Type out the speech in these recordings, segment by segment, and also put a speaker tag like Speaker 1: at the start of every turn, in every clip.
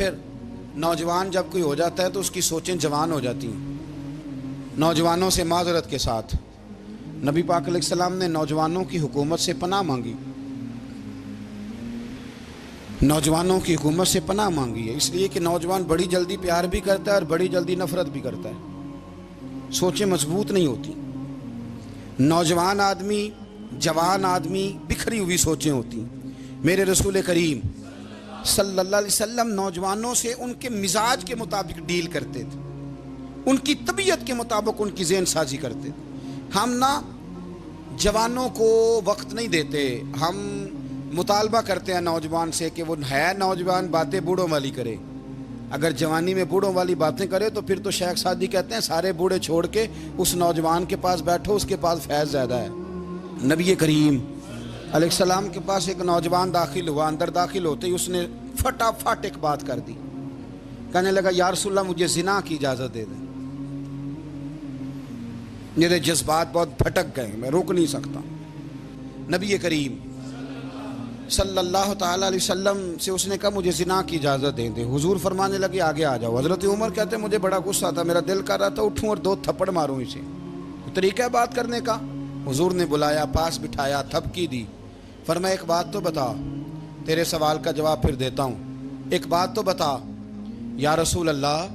Speaker 1: پھر نوجوان جب کوئی ہو جاتا ہے تو اس کی سوچیں جوان ہو جاتی ہیں. نوجوانوں سے معذرت کے ساتھ نبی پاک علیہ السلام نے نوجوانوں کی حکومت سے پناہ مانگی. نوجوانوں کی حکومت سے پناہ مانگی ہے، اس لیے کہ نوجوان بڑی جلدی پیار بھی کرتا ہے اور بڑی جلدی نفرت بھی کرتا ہے. سوچیں مضبوط نہیں ہوتی. نوجوان آدمی، جوان آدمی، بکھری ہوئی سوچیں ہوتی. میرے رسول کریم صلی اللہ علیہ وسلم نوجوانوں سے ان کے مزاج کے مطابق ڈیل کرتے تھے، ان کی طبیعت کے مطابق ان کی ذہن سازی کرتے تھے. ہم نہ جوانوں کو وقت نہیں دیتے، ہم مطالبہ کرتے ہیں نوجوان سے کہ وہ ہے نوجوان، باتیں بوڑھوں والی کرے. اگر جوانی میں بوڑھوں والی باتیں کرے تو پھر تو شیخ سعدی کہتے ہیں سارے بوڑھے چھوڑ کے اس نوجوان کے پاس بیٹھو، اس کے پاس فیض زیادہ ہے. نبی کریم علیہ السلام کے پاس ایک نوجوان داخل ہوا، اندر داخل ہوتے ہی اس نے فٹافٹ ایک بات کر دی. کہنے لگا یا رسول اللہ مجھے زنا کی اجازت دے دیں. میرے جذبات بہت بھٹک گئے، میں روک نہیں سکتا. نبی کریم صلی اللہ تعالیٰ علیہ وسلم سے اس نے کہا مجھے زنا کی اجازت دے دیں. حضور فرمانے لگے آگے آ جاؤ. حضرت عمر کہتے ہیں مجھے بڑا غصہ تھا، میرا دل کر رہا تھا اٹھوں اور 2 تھپڑ ماروں اسے. طریقہ ہے بات کرنے کا. حضور نے بلایا، پاس بٹھایا، تھپکی دی. فرمایا ایک بات تو بتا، تیرے سوال کا جواب پھر دیتا ہوں. ایک بات تو بتا. یا رسول اللہ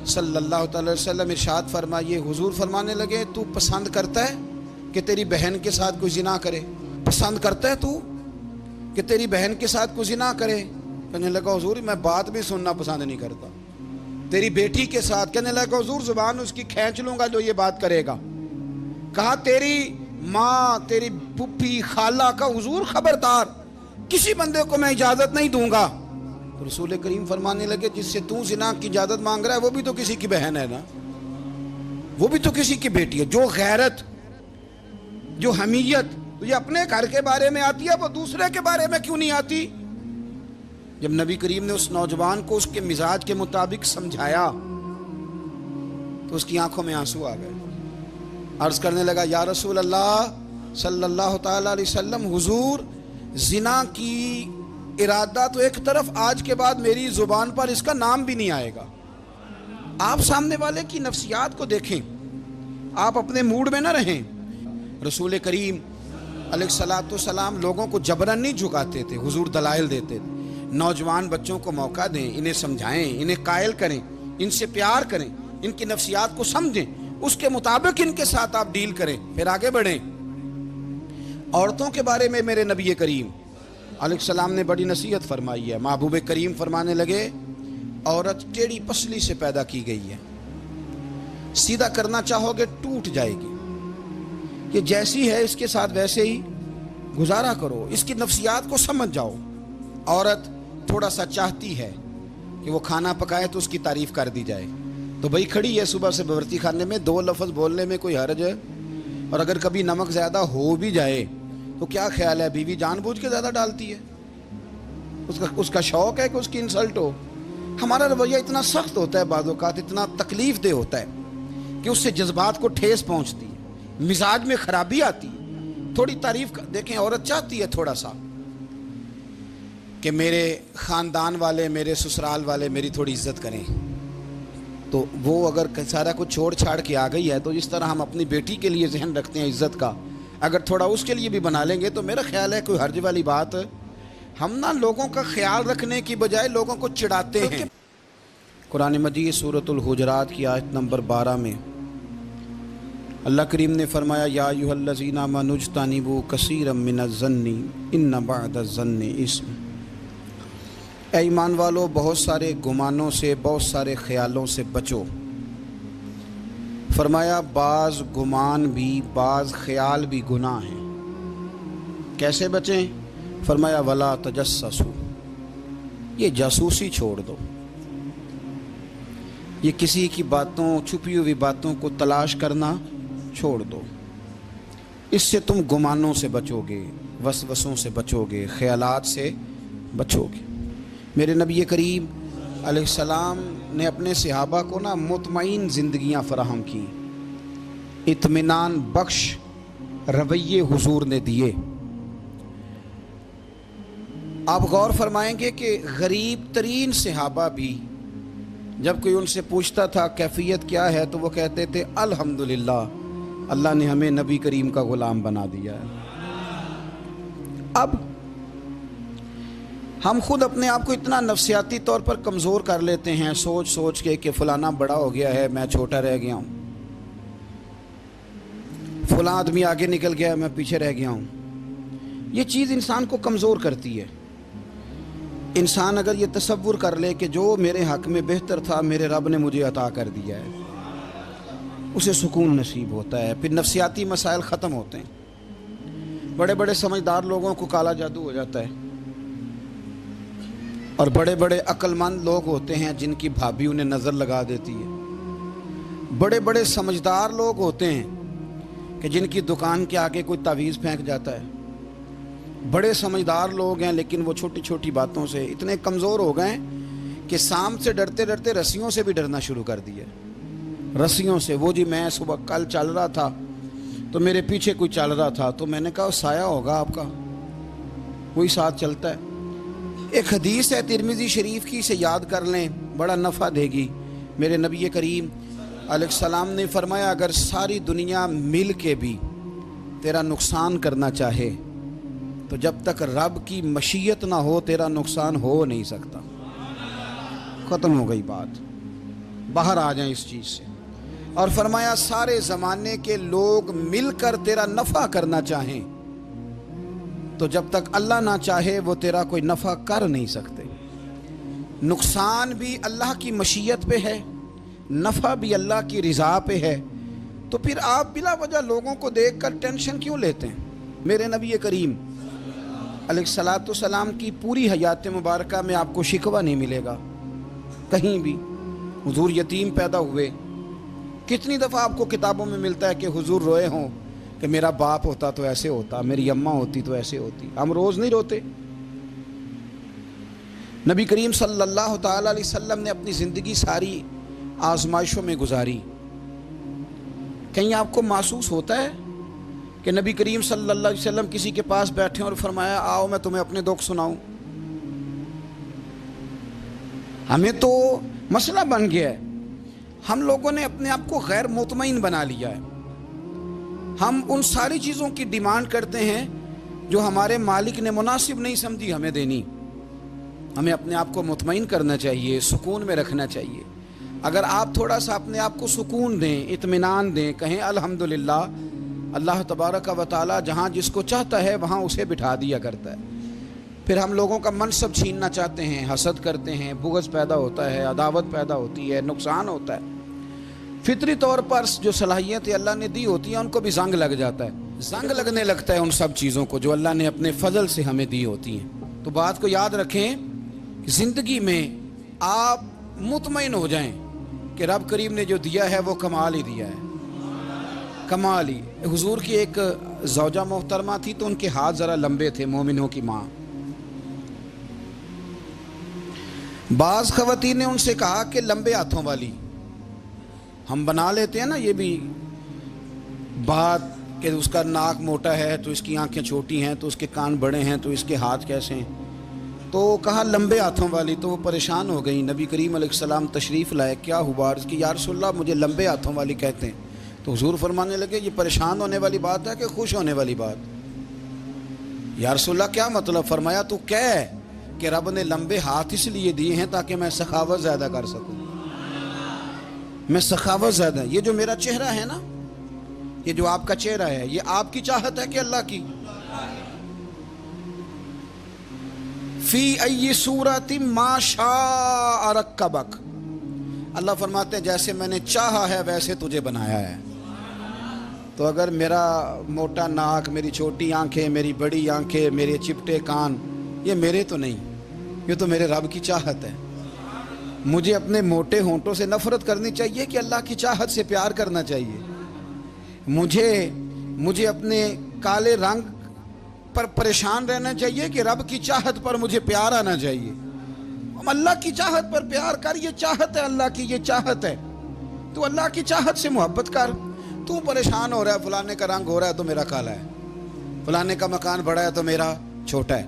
Speaker 1: صلی اللہ تعالی وسلم ارشاد فرمائیے. حضور فرمانے لگے تو پسند کرتا ہے کہ تیری بہن کے ساتھ کوئی زنا کرے؟ پسند کرتا ہے تو کہ تیری بہن کے ساتھ کوئی زنا کرے؟ کہنے لگا حضور میں بات بھی سننا پسند نہیں کرتا. تیری بیٹی کے ساتھ؟ کہنے لگا حضور زبان اس کی کھینچ لوں گا جو یہ بات کرے گا. کہا تیری ماں، تیری پھپھی، خالہ کا؟ حضور خبردار کسی بندے کو میں اجازت نہیں دوں گا. تو رسول کریم فرمانے لگے جس سے تو زنا کی اجازت مانگ رہا ہے وہ بھی تو کسی کی بہن ہے نا، وہ بھی تو کسی کی بیٹی ہے. جو غیرت، جو حمیت یہ اپنے گھر کے بارے میں آتی ہے وہ دوسرے کے بارے میں کیوں نہیں آتی؟ جب نبی کریم نے اس نوجوان کو اس کے مزاج کے مطابق سمجھایا تو اس کی آنکھوں میں آنسو آ گئے. عرض کرنے لگا یا رسول اللہ صلی اللہ تعالی علیہ وسلم حضور زنا کی ارادہ تو ایک طرف، آج کے بعد میری زبان پر اس کا نام بھی نہیں آئے گا. آپ سامنے والے کی نفسیات کو دیکھیں، آپ اپنے موڈ میں نہ رہیں. رسول کریم علیہ الصلوۃ والسلام لوگوں کو جبرن نہیں جھکاتے تھے، حضور دلائل دیتے تھے. نوجوان بچوں کو موقع دیں، انہیں سمجھائیں، انہیں قائل کریں، ان سے پیار کریں، ان کی نفسیات کو سمجھیں، اس کے مطابق ان کے ساتھ آپ ڈیل کریں، پھر آگے بڑھیں. عورتوں کے بارے میں میرے نبی کریم علیہ السلام نے بڑی نصیحت فرمائی ہے. محبوب کریم فرمانے لگے عورت ٹیڑھی پسلی سے پیدا کی گئی ہے، سیدھا کرنا چاہو گے ٹوٹ جائے گی. یہ جیسی ہے اس کے ساتھ ویسے ہی گزارا کرو، اس کی نفسیات کو سمجھ جاؤ. عورت تھوڑا سا چاہتی ہے کہ وہ کھانا پکائے تو اس کی تعریف کر دی جائے، تو بھائی کھڑی ہے صبح سے باورچی خانے میں، 2 لفظ بولنے میں کوئی حرج ہے؟ اور اگر کبھی نمک زیادہ ہو بھی جائے تو کیا خیال ہے بیوی جان بوجھ کے زیادہ ڈالتی ہے؟ اس کا شوق ہے کہ اس کی انسلٹ ہو. ہمارا رویہ اتنا سخت ہوتا ہے، بعض اوقات اتنا تکلیف دہ ہوتا ہے کہ اس سے جذبات کو ٹھیس پہنچتی ہے، مزاج میں خرابی آتی ہے. تھوڑی تعریف دیکھیں، عورت چاہتی ہے تھوڑا سا کہ میرے خاندان والے، میرے سسرال والے میری تھوڑی عزت کریں، تو وہ اگر سارا کچھ چھوڑ چھاڑ کے آ گئی ہے تو جس طرح ہم اپنی بیٹی کے لیے ذہن رکھتے ہیں عزت کا، اگر تھوڑا اس کے لیے بھی بنا لیں گے تو میرا خیال ہے کوئی حرج والی بات. ہم نہ لوگوں کا خیال رکھنے کی بجائے لوگوں کو چڑھاتے ہیں. قرآن مجید سورۃ الحجرات کی آیت نمبر 12 میں اللہ کریم نے فرمایا یا ایھا الذین آمنوا اجتنبوا کثیرا من الظن ان بعض الظن اثم. اے ایمان والو بہت سارے گمانوں سے، بہت سارے خیالوں سے بچو. فرمایا بعض گمان بھی، بعض خیال بھی گناہ ہیں. کیسے بچیں؟ فرمایا ولا تجسسوا، یہ جاسوسی چھوڑ دو، یہ کسی کی باتوں، چھپی ہوئی باتوں کو تلاش کرنا چھوڑ دو. اس سے تم گمانوں سے بچو گے، وسوسوں سے بچو گے، خیالات سے بچو گے. میرے نبی کریم علیہ السلام نے اپنے صحابہ کو مطمئن زندگیاں فراہم کی، اطمینان بخش رویے حضور نے دیے. آپ غور فرمائیں گے کہ غریب ترین صحابہ بھی جب کوئی ان سے پوچھتا تھا کیفیت کیا ہے تو وہ کہتے تھے الحمدللہ اللہ نے ہمیں نبی کریم کا غلام بنا دیا ہے۔ اب ہم خود اپنے آپ کو اتنا نفسیاتی طور پر کمزور کر لیتے ہیں سوچ سوچ کے کہ فلانا بڑا ہو گیا ہے میں چھوٹا رہ گیا ہوں، فلاں آدمی آگے نکل گیا ہے میں پیچھے رہ گیا ہوں۔ یہ چیز انسان کو کمزور کرتی ہے۔ انسان اگر یہ تصور کر لے کہ جو میرے حق میں بہتر تھا میرے رب نے مجھے عطا کر دیا ہے، اسے سکون نصیب ہوتا ہے، پھر نفسیاتی مسائل ختم ہوتے ہیں۔ بڑے بڑے سمجھدار لوگوں کو کالا جادو ہو جاتا ہے، اور بڑے بڑے عقل مند لوگ ہوتے ہیں جن کی بھابھی انہیں نظر لگا دیتی ہے۔ بڑے بڑے سمجھدار لوگ ہوتے ہیں کہ جن کی دکان کے آگے کوئی تعویذ پھینک جاتا ہے۔ بڑے سمجھدار لوگ ہیں لیکن وہ چھوٹی چھوٹی باتوں سے اتنے کمزور ہو گئے کہ سانپ سے ڈرتے ڈرتے رسیوں سے بھی ڈرنا شروع کر دیا۔ رسیوں سے، وہ جی میں صبح کل چل رہا تھا تو میرے پیچھے کوئی چل رہا تھا تو میں نے کہا سایہ ہوگا آپ کا، وہی ساتھ چلتا ہے۔ ایک حدیث ہے ترمذی شریف کی، اسے یاد کر لیں، بڑا نفع دے گی۔ میرے نبی کریم علیہ السلام نے فرمایا اگر ساری دنیا مل کے بھی تیرا نقصان کرنا چاہے تو جب تک رب کی مشیت نہ ہو تیرا نقصان ہو نہیں سکتا۔ ختم ہو گئی بات، باہر آ جائیں اس چیز سے۔ اور فرمایا سارے زمانے کے لوگ مل کر تیرا نفع کرنا چاہیں تو جب تک اللہ نہ چاہے وہ تیرا کوئی نفع کر نہیں سکتے۔ نقصان بھی اللہ کی مشیت پہ ہے، نفع بھی اللہ کی رضا پہ ہے، تو پھر آپ بلا وجہ لوگوں کو دیکھ کر ٹینشن کیوں لیتے ہیں؟ میرے نبی کریم علیہ السلام کی پوری حیات مبارکہ میں آپ کو شکوہ نہیں ملے گا کہیں بھی۔ حضور یتیم پیدا ہوئے، کتنی دفعہ آپ کو کتابوں میں ملتا ہے کہ حضور روئے ہوں کہ میرا باپ ہوتا تو ایسے ہوتا، میری اماں ہوتی تو ایسے ہوتی۔ ہم روز نہیں روتے؟ نبی کریم صلی اللہ تعالی علیہ وسلم نے اپنی زندگی ساری آزمائشوں میں گزاری۔ کہیں آپ کو محسوس ہوتا ہے کہ نبی کریم صلی اللہ علیہ وسلم کسی کے پاس بیٹھے اور فرمایا آؤ میں تمہیں اپنے دکھ سناؤں؟ ہمیں تو مسئلہ بن گیا ہے، ہم لوگوں نے اپنے آپ کو غیر مطمئن بنا لیا ہے۔ ہم ان ساری چیزوں کی ڈیمانڈ کرتے ہیں جو ہمارے مالک نے مناسب نہیں سمجھی ہمیں دینی۔ ہمیں اپنے آپ کو مطمئن کرنا چاہیے، سکون میں رکھنا چاہیے۔ اگر آپ تھوڑا سا اپنے آپ کو سکون دیں، اطمینان دیں، کہیں الحمدللہ، اللہ تبارک و تعالی جہاں جس کو چاہتا ہے وہاں اسے بٹھا دیا کرتا ہے۔ پھر ہم لوگوں کا منصب چھیننا چاہتے ہیں، حسد کرتے ہیں، بغض پیدا ہوتا ہے، عداوت پیدا ہوتی ہے، نقصان ہوتا ہے۔ فطری طور پر جو صلاحیتیں اللہ نے دی ہوتی ہیں ان کو بھی زنگ لگ جاتا ہے، زنگ لگنے لگتا ہے ان سب چیزوں کو جو اللہ نے اپنے فضل سے ہمیں دی ہوتی ہیں۔ تو بات کو یاد رکھیں، زندگی میں آپ مطمئن ہو جائیں کہ رب کریم نے جو دیا ہے وہ کمال ہی دیا ہے، کمال ہی۔ حضور کی ایک زوجہ محترمہ تھی تو ان کے ہاتھ ذرا لمبے تھے، مومنوں کی ماں۔ بعض خواتین نے ان سے کہا کہ لمبے ہاتھوں والی، ہم بنا لیتے ہیں نا یہ بھی بات کہ اس کا ناک موٹا ہے تو اس کی آنکھیں چھوٹی ہیں تو اس کے کان بڑے ہیں تو اس کے ہاتھ کیسے ہیں، تو کہا لمبے ہاتھوں والی۔ تو وہ پریشان ہو گئی، نبی کریم علیہ السلام تشریف لائے، کیا ہوا؟ عرض کی یا رسول اللہ مجھے لمبے ہاتھوں والی کہتے ہیں۔ تو حضور فرمانے لگے یہ پریشان ہونے والی بات ہے کہ خوش ہونے والی بات؟ یا رسول اللہ کیا مطلب؟ فرمایا تو کہہ کہ رب نے لمبے ہاتھ اس لیے دیے ہیں تاکہ میں سخاوت زیادہ کر سکوں، میں سخاوت زیادہ، یہ جو میرا چہرہ ہے نا، یہ جو آپ کا چہرہ ہے، یہ آپ کی چاہت ہے کہ اللہ کی؟ فی ای صورت ما شاء رکبک، اللہ فرماتے ہیں جیسے میں نے چاہا ہے ویسے تجھے بنایا ہے۔ تو اگر میرا موٹا ناک، میری چھوٹی آنکھیں، میری بڑی آنکھیں، میرے چپٹے کان، یہ میرے تو نہیں، یہ تو میرے رب کی چاہت ہے۔ مجھے اپنے موٹے ہونٹوں سے نفرت کرنی چاہیے کہ اللہ کی چاہت سے پیار کرنا چاہیے؟ مجھے اپنے کالے رنگ پر پریشان رہنا چاہیے کہ رب کی چاہت پر مجھے پیار آنا چاہیے؟ اللہ کی چاہت پر پیار کر، یہ چاہت ہے اللہ کی، یہ چاہت ہے، تو اللہ کی چاہت سے محبت کر۔ تو پریشان ہو رہا ہے فلانے کا رنگ ہو رہا ہے تو میرا کالا ہے، فلانے کا مکان بڑا ہے تو میرا چھوٹا ہے،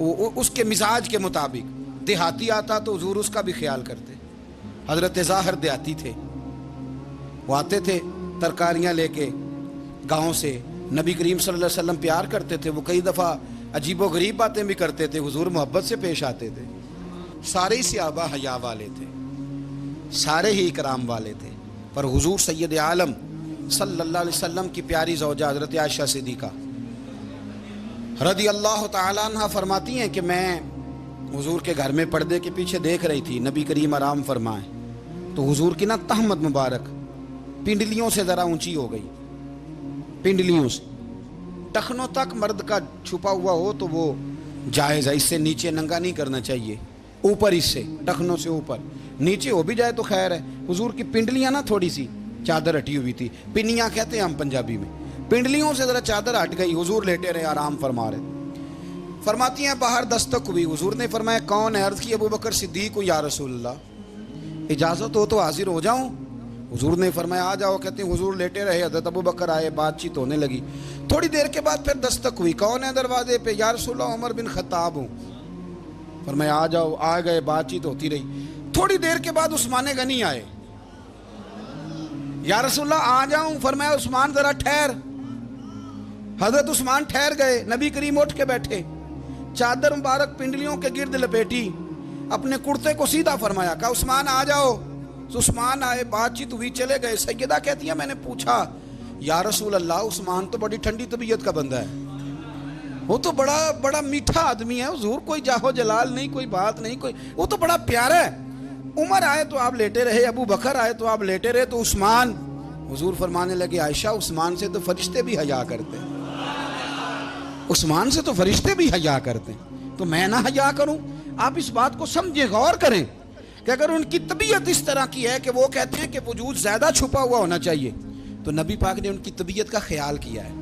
Speaker 1: اس کے مزاج کے مطابق. دیہاتی آتا تو حضور اس کا بھی خیال کرتے. حضرت ظاہر دیہاتی تھے, وہ آتے تھے ترکاریاں لے کے گاؤں سے. نبی کریم صلی اللہ علیہ وسلم پیار کرتے تھے. وہ کئی دفعہ عجیب و غریب باتیں بھی کرتے تھے, حضور محبت سے پیش آتے تھے. سارے ہی صحابہ حیا والے تھے, سارے ہی اکرام والے تھے, پر حضور سید عالم صلی اللہ علیہ وسلم کی پیاری زوجہ حضرت عائشہ صدیقہ رضی اللہ تعالیٰ عنہ فرماتی ہیں کہ میں حضور کے گھر میں پردے کے پیچھے دیکھ رہی تھی. نبی کریم آرام فرمائیں تو حضور کی نا تہمت مبارک پنڈلیوں سے ذرا اونچی ہو گئی. پنڈلیوں سے ٹخنوں تک مرد کا چھپا ہوا ہو تو وہ جائز ہے, اس سے نیچے ننگا نہیں کرنا چاہیے. اوپر اس سے ٹخنوں سے اوپر, نیچے ہو بھی جائے تو خیر ہے. حضور کی پنڈلیاں نا تھوڑی سی چادر ہٹی ہوئی تھی, پنیاں کہتے ہیں ہم پنجابی میں. پنڈلیوں سے ذرا چادر ہٹ گئی, حضور لیٹے رہے آرام فرما رہے. فرماتی ہیں باہر دستک ہوئی, حضور نے فرمایا کون ہے؟ عرض کی ابو بکر صدیق ہوں یا رسول اللہ, اجازت ہو تو حاضر ہو جاؤں؟ حضور نے فرمایا آ جاؤ. کہتے ہیں حضور لیٹے رہے, حضرت ابو بکر آئے, بات چیت ہونے لگی. تھوڑی دیر کے بعد پھر دستک ہوئی, کون ہے دروازے پہ؟ یا رسول اللہ عمر بن خطاب ہوں. فرمایا آ جاؤ. آ گئے, بات چیت ہوتی رہی. تھوڑی دیر کے بعد عثمان غنی آئے, یا رسول اللہ آ جاؤں؟ فرمایا عثمان ذرا ٹھہر. حضرت عثمان ٹھہر گئے. نبی کریم اٹھ کے بیٹھے, چادر مبارک پنڈلیوں کے گرد لپیٹی, اپنے کرتے کو سیدھا فرمایا, کہا عثمان آ جاؤ. عثمان آئے, بات چیت ہوئی, چلے گئے. سیدہ کہتی ہے میں نے پوچھا یا رسول اللہ عثمان تو بڑی ٹھنڈی طبیعت کا بندہ ہے, وہ تو بڑا میٹھا آدمی ہے حضور, کوئی جاہو جلال نہیں, کوئی بات نہیں, کوئی, وہ تو بڑا پیارا ہے. عمر آئے تو آپ لیٹے رہے, ابو بکر آئے تو آپ لیٹے رہے, تو عثمان. حضور فرمانے لگے عائشہ عثمان سے تو فرشتے بھی حیا کرتے ہیں, عثمان سے تو فرشتے بھی حیا کرتے ہیں, تو میں نہ حیا کروں؟ آپ اس بات کو سمجھیں, غور کریں کہ اگر ان کی طبیعت اس طرح کی ہے کہ وہ کہتے ہیں کہ وجود زیادہ چھپا ہوا ہونا چاہیے, تو نبی پاک نے ان کی طبیعت کا خیال کیا ہے,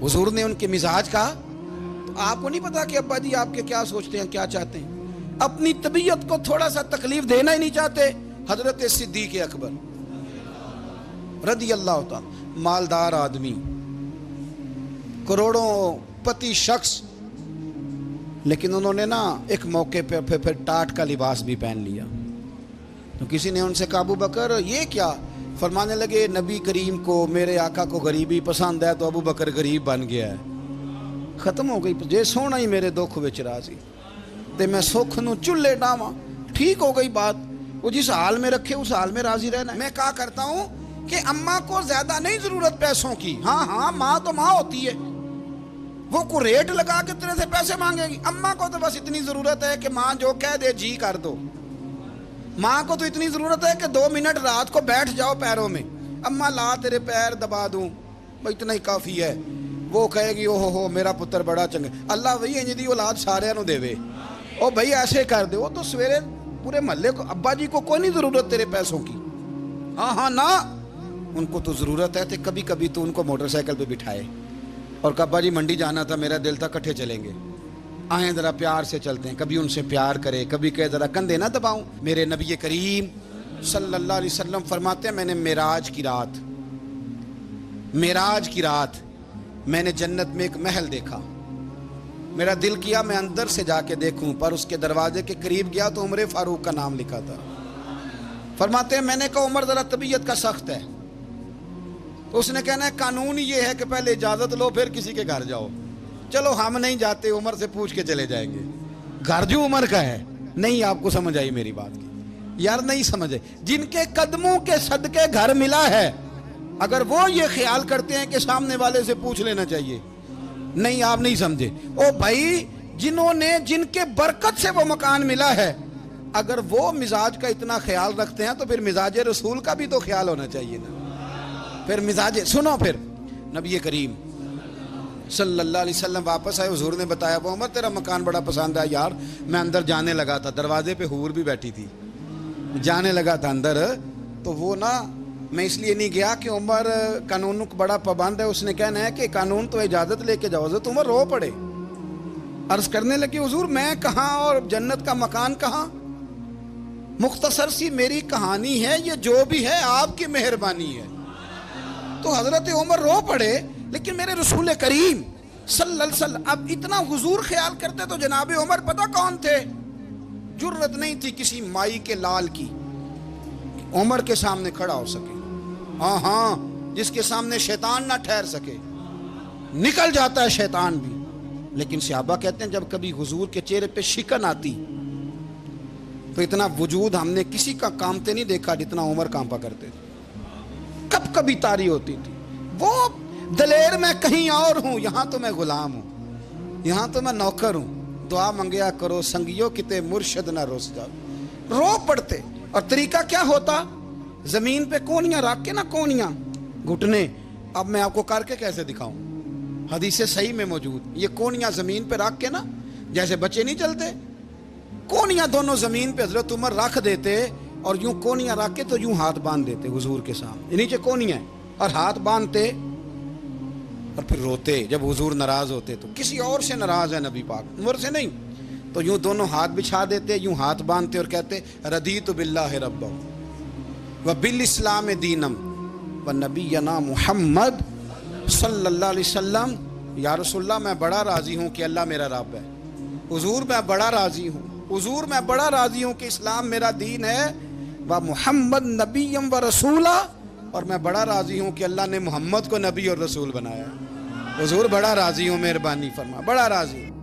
Speaker 1: حضور نے ان کے مزاج کا. تو آپ کو نہیں پتا کہ ابا جی آپ کے کیا سوچتے ہیں, کیا چاہتے ہیں؟ اپنی طبیعت کو تھوڑا سا تکلیف دینا ہی نہیں چاہتے. حضرت صدیق اکبر رضی اللہ تعالی, مالدار آدمی, کروڑوں پتی شخص, لیکن انہوں نے نا ایک موقع پہ پھر ٹاٹ کا لباس بھی پہن لیا. تو کسی نے ان سے کہا ابو بکر یہ کیا؟ فرمانے لگے نبی کریم کو, میرے آقا کو غریبی پسند ہے, تو ابو بکر غریب بن گیا ہے. ختم ہو گئی. جے سونا ہی میرے دکھ وچ راضی تے میں سکھ نو چلے ڈاواں. ٹھیک ہو گئی بات, وہ جس حال میں رکھے اس حال میں راضی رہنا. میں کہا کرتا ہوں کہ اماں کو زیادہ نہیں ضرورت پیسوں کی. ہاں ماں تو ماں ہوتی ہے, وہ کو ریٹ لگا کے تیرے سے پیسے مانگے گی. اماں کو تو بس اتنی ضرورت ہے کہ ماں جو کہہ دے جی کر دو. ماں کو تو اتنی ضرورت ہے کہ 2 منٹ رات کو بیٹھ جاؤ پیروں میں, اماں لا تیرے پیر دبا دوں, بھائی اتنا ہی کافی ہے. وہ کہے گی او ہو میرا پتر بڑا چنگا, اللہ وہی انج دی اولاد سارے نو دے وے, او بھائی ایسے کر دے. وہ تو سویرے پورے محلے کو, ابا جی کو کوئی نہیں ضرورت تیرے پیسوں کی. ہاں نا, ان کو تو ضرورت ہے. تو کبھی کبھی تو ان کو موٹر سائیکل پہ بٹھائے اور کہا ابا جی منڈی جانا تھا, میرا دل تھا کٹھے چلیں گے, آئیں ذرا پیار سے چلتے ہیں. کبھی ان سے پیار کرے, کبھی کہے ذرا کندھے نہ دباؤں. میرے نبی کریم صلی اللہ علیہ وسلم فرماتے ہیں میں نے معراج کی رات میں نے جنت میں ایک محل دیکھا. میرا دل کیا میں اندر سے جا کے دیکھوں, پر اس کے دروازے کے قریب گیا تو عمر فاروق کا نام لکھا تھا. فرماتے ہیں میں نے کہا عمر ذرا طبیعت کا سخت ہے. اس نے کہنا ہے قانون یہ ہے کہ پہلے اجازت لو پھر کسی کے گھر جاؤ. چلو ہم نہیں جاتے, عمر سے پوچھ کے چلے جائیں گے. گھر جو عمر کا ہے. نہیں آپ کو سمجھ آئی میری بات کی یار, نہیں سمجھے. جن کے قدموں کے صدقے گھر ملا ہے, اگر وہ یہ خیال کرتے ہیں کہ سامنے والے سے پوچھ لینا چاہیے, نہیں آپ نہیں سمجھے. او بھائی جن کے برکت سے وہ مکان ملا ہے, اگر وہ مزاج کا اتنا خیال رکھتے ہیں تو پھر مزاج رسول کا بھی تو خیال ہونا چاہیے نا. پھر مزاج سنو. پھر نبی کریم صلی اللہ علیہ وسلم واپس آئے, حضور نے بتایا وہ عمر تیرا مکان بڑا پسند ہے یار. میں اندر جانے لگا تھا, دروازے پہ حور بھی بیٹھی تھی, جانے لگا تھا اندر, تو وہ نا میں اس لیے نہیں گیا کہ عمر قانون کو بڑا پابند ہے. اس نے کہنا ہے کہ قانون تو اجازت لے کے جاؤ. حضرت عمر رو پڑے, عرض کرنے لگے حضور میں کہاں اور جنت کا مکان کہاں, مختصر سی میری کہانی ہے, یہ جو بھی ہے آپ کی مہربانی ہے. تو حضرت عمر رو پڑے, لیکن میرے رسول کریم صلی اللہ علیہ وسلم. اب اتنا حضور خیال کرتے تو جناب عمر پتہ کون تھے؟ جرت نہیں تھی کسی مائی کے لال کی عمر کے سامنے کھڑا ہو سکے. ہاں جس کے سامنے شیطان نہ ٹھہر سکے. نکل جاتا ہے شیطان بھی. لیکن صحابہ کہتے ہیں جب کبھی حضور کے چہرے پہ شکن آتی تو اتنا وجود ہم نے کسی کا کامتے نہیں دیکھا جتنا عمر کانپا کرتے تھے. کب کبھی طاری ہوتی تھی. وہ دلیر میں کہیں اور ہوں، یہاں تو میں غلام ہوں، یہاں تو میں نوکر ہوں. دعا منگیا کرو سنگیو کتے مرشد نہ روس جاؤ. رو پڑتے. اور طریقہ کیا ہوتا؟ زمین پہ کونیاں رکھ کے نا، کونیاں گھٹنے. اب میں آپ کو کر کے کیسے دکھاؤں؟ حدیث صحیح میں موجود. یہ کونیاں زمین پہ رکھ کے نا، جیسے بچے نہیں چلتے، کونیاں دونوں زمین پہ حضرت عمر رکھ دیتے اور یوں کونیاں رکھ کے تو یوں ہاتھ باندھ دیتے حضور کے سامنے. نیچے کونیاں اور ہاتھ باندھتے اور پھر روتے. جب حضور ناراض ہوتے تو کسی اور سے ناراض ہے نبی پاک، عمر سے نہیں، تو یوں دونوں ہاتھ بچھا دیتے، یوں ہاتھ باندھتے اور کہتے رضیت باللہ ربا وبالاسلام دینم ونبینا محمد صلی اللہ علیہ وسلم. یا رسول اللہ میں بڑا راضی ہوں کہ اللہ میرا رب ہے. حضور میں بڑا راضی ہوں، حضور میں بڑا راضی ہوں کہ اسلام میرا دین ہے. و محمد نبیم و رسولہ، اور میں بڑا راضی ہوں کہ اللہ نے محمد کو نبی اور رسول بنایا. حضور بڑا راضی ہوں، مہربانی فرما، بڑا راضی ہوں.